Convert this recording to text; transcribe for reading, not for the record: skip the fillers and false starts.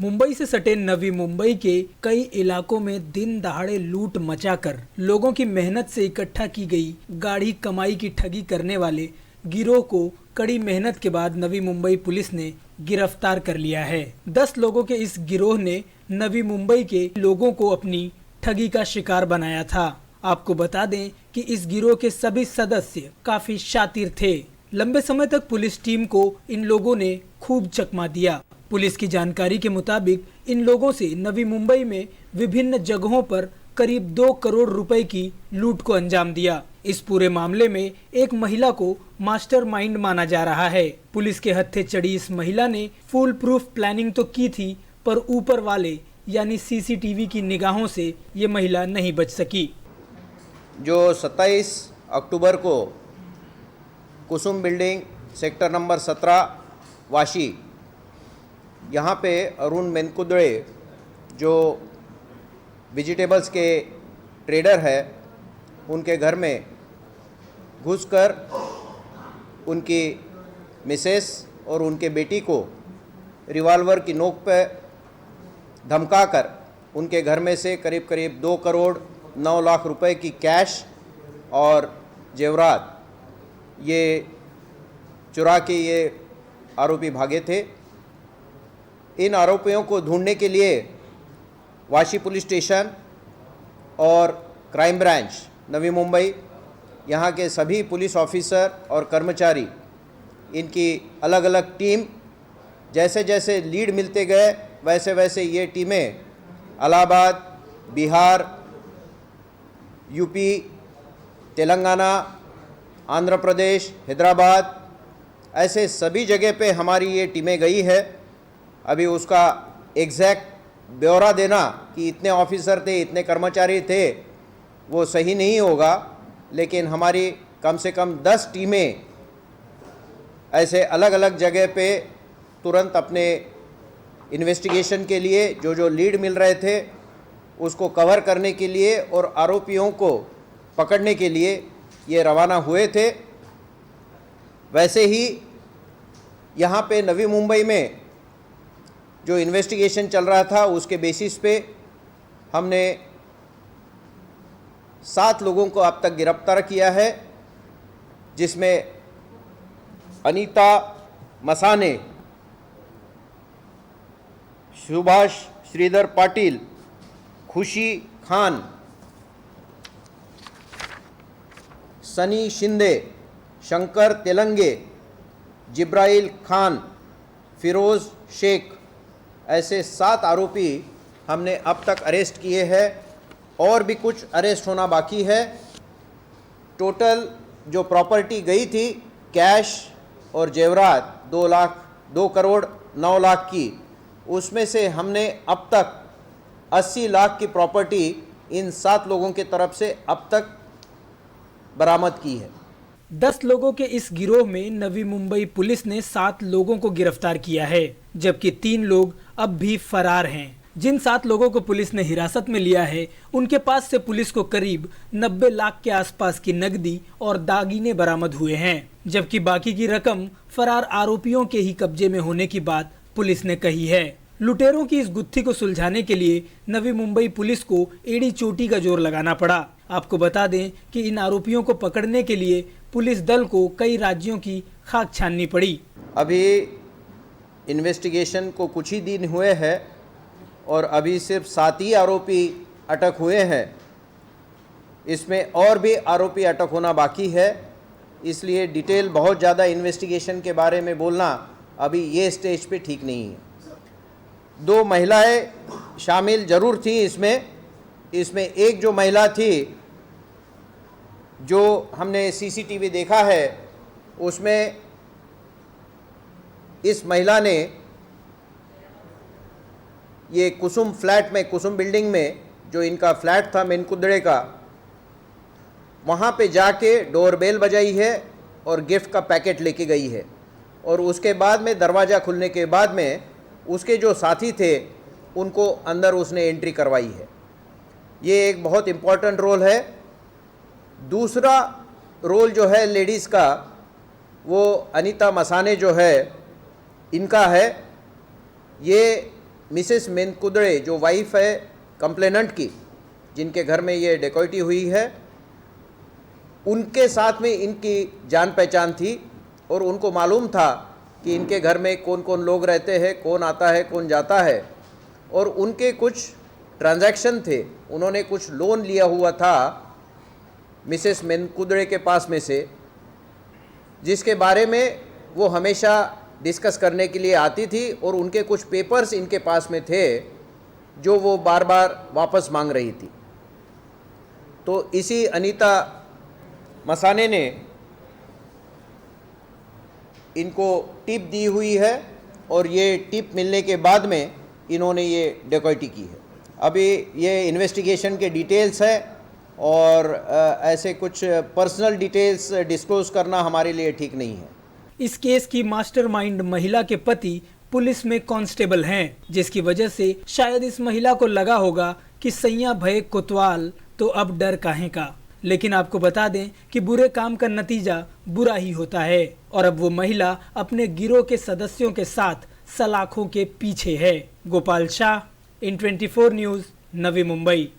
मुंबई से सटे नवी मुंबई के कई इलाकों में दिन दहाड़े लूट मचाकर लोगों की मेहनत से इकट्ठा की गई गाढ़ी कमाई की ठगी करने वाले गिरोह को कड़ी मेहनत के बाद नवी मुंबई पुलिस ने गिरफ्तार कर लिया है। 10 लोगों के इस गिरोह ने नवी मुंबई के लोगों को अपनी ठगी का शिकार बनाया था। आपको बता दें कि इस गिरोह के सभी सदस्य काफी शातिर थे। लंबे समय तक पुलिस टीम को इन लोगों ने खूब चकमा दिया। पुलिस की जानकारी के मुताबिक इन लोगों से नवी मुंबई में विभिन्न जगहों पर करीब 2 करोड़ रुपए की लूट को अंजाम दिया। इस पूरे मामले में एक महिला को मास्टरमाइंड माना जा रहा है। पुलिस के हत्थे चढ़ी इस महिला ने फुल प्रूफ प्लानिंग तो की थी, पर ऊपर वाले यानी सीसीटीवी की निगाहों से ये महिला नहीं बच सकी। जो 27 अक्टूबर को कुसुम बिल्डिंग सेक्टर नंबर 17 वाशी, यहाँ पे अरुण मेनकुदड़े जो वेजिटेबल्स के ट्रेडर है, उनके घर में घुसकर उनकी मिसेस और उनके बेटी को रिवॉल्वर की नोक पे धमकाकर उनके घर में से करीब करीब 2 करोड़ 9 लाख रुपए की कैश और जेवरात ये चुरा के ये आरोपी भागे थे। इन आरोपियों को ढूंढने के लिए वाशी पुलिस स्टेशन और क्राइम ब्रांच नवी मुंबई, यहाँ के सभी पुलिस ऑफिसर और कर्मचारी, इनकी अलग अलग टीम, जैसे जैसे लीड मिलते गए वैसे वैसे ये टीमें इलाहाबाद, बिहार, यूपी, तेलंगाना, आंध्र प्रदेश, हैदराबाद, ऐसे सभी जगह पे हमारी ये टीमें गई है। अभी उसका एग्जैक्ट ब्यौरा देना कि इतने ऑफिसर थे, इतने कर्मचारी थे, वो सही नहीं होगा, लेकिन हमारी कम से कम 10 टीमें ऐसे अलग अलग जगह पे तुरंत अपने इन्वेस्टिगेशन के लिए जो लीड मिल रहे थे उसको कवर करने के लिए और आरोपियों को पकड़ने के लिए ये रवाना हुए थे। वैसे ही यहाँ पे नवी मुंबई में जो इन्वेस्टिगेशन चल रहा था उसके बेसिस पे हमने 7 लोगों को अब तक गिरफ्तार किया है, जिसमें अनीता मसाने, सुभाष श्रीधर पाटिल, खुशी खान, सनी शिंदे, शंकर तेलंगे, जिब्राइल खान, फिरोज शेख, ऐसे 7 आरोपी हमने अब तक अरेस्ट किए हैं और भी कुछ अरेस्ट होना बाकी है। टोटल जो प्रॉपर्टी गई थी कैश और जेवरात 2 करोड़ 9 लाख की, उसमें से हमने अब तक 80 लाख की प्रॉपर्टी इन 7 लोगों की तरफ से अब तक बरामद की है। 10 लोगों के इस गिरोह में नवी मुंबई पुलिस ने 7 लोगों को गिरफ्तार किया है, जबकि 3 लोग अब भी फरार हैं। जिन 7 लोगों को पुलिस ने हिरासत में लिया है, उनके पास से पुलिस को करीब 90 लाख के आसपास की नकदी और दागीने बरामद हुए हैं, जबकि बाकी की रकम फरार आरोपियों के ही कब्जे में होने की बात पुलिस ने कही है। लुटेरों की इस गुत्थी को सुलझाने के लिए नवी मुंबई पुलिस को एड़ी चोटी का जोर लगाना पड़ा। आपको बता दें कि इन आरोपियों को पकड़ने के लिए पुलिस दल को कई राज्यों की खाक छाननी पड़ी। अभी इन्वेस्टिगेशन को कुछ ही दिन हुए हैं और अभी सिर्फ 7 ही आरोपी अटक हुए हैं। इसमें और भी आरोपी अटक होना बाकी है, इसलिए डिटेल बहुत ज़्यादा इन्वेस्टिगेशन के बारे में बोलना अभी ये स्टेज पे ठीक नहीं है। 2 महिलाएं शामिल ज़रूर थी इसमें एक जो महिला थी जो हमने सीसीटीवी देखा है, उसमें इस महिला ने ये कुसुम फ्लैट में, कुसुम बिल्डिंग में जो इनका फ्लैट था मेनकुदड़े का, वहाँ पे जाके डोरबेल बजाई है और गिफ्ट का पैकेट लेके गई है, और उसके बाद में दरवाज़ा खुलने के बाद में उसके जो साथी थे उनको अंदर उसने एंट्री करवाई है। ये एक बहुत इम्पॉर्टेंट रोल है। दूसरा रोल जो है लेडीज़ का, वो अनीता मसाने जो है इनका है। ये मिसेस मेनकुदड़े जो वाइफ है कंप्लेनेंट की, जिनके घर में ये डेकॉइटी हुई है, उनके साथ में इनकी जान पहचान थी और उनको मालूम था कि इनके घर में कौन कौन लोग रहते हैं, कौन आता है कौन जाता है, और उनके कुछ ट्रांजैक्शन थे। उन्होंने कुछ लोन लिया हुआ था मिसेस मेनकुदड़े के पास में से, जिसके बारे में वो हमेशा डिस्कस करने के लिए आती थी, और उनके कुछ पेपर्स इनके पास में थे जो वो बार बार वापस मांग रही थी। तो इसी अनीता मसाने ने इनको टिप दी हुई है, और ये टिप मिलने के बाद में इन्होंने ये डकैती की है। अभी ये इन्वेस्टिगेशन के डिटेल्स है, और ऐसे कुछ पर्सनल डिटेल्स डिस्क्लोज करना हमारे लिए ठीक नहीं है। इस केस की मास्टरमाइंड महिला के पति पुलिस में कांस्टेबल हैं, जिसकी वजह से शायद इस महिला को लगा होगा कि सैया भय कोतवाल तो अब डर काहे का। लेकिन आपको बता दें कि बुरे काम का नतीजा बुरा ही होता है, और अब वो महिला अपने गिरोह के सदस्यों के साथ सलाखों के पीछे है। गोपाल शाह, इन 24 न्यूज़, नवी मुंबई।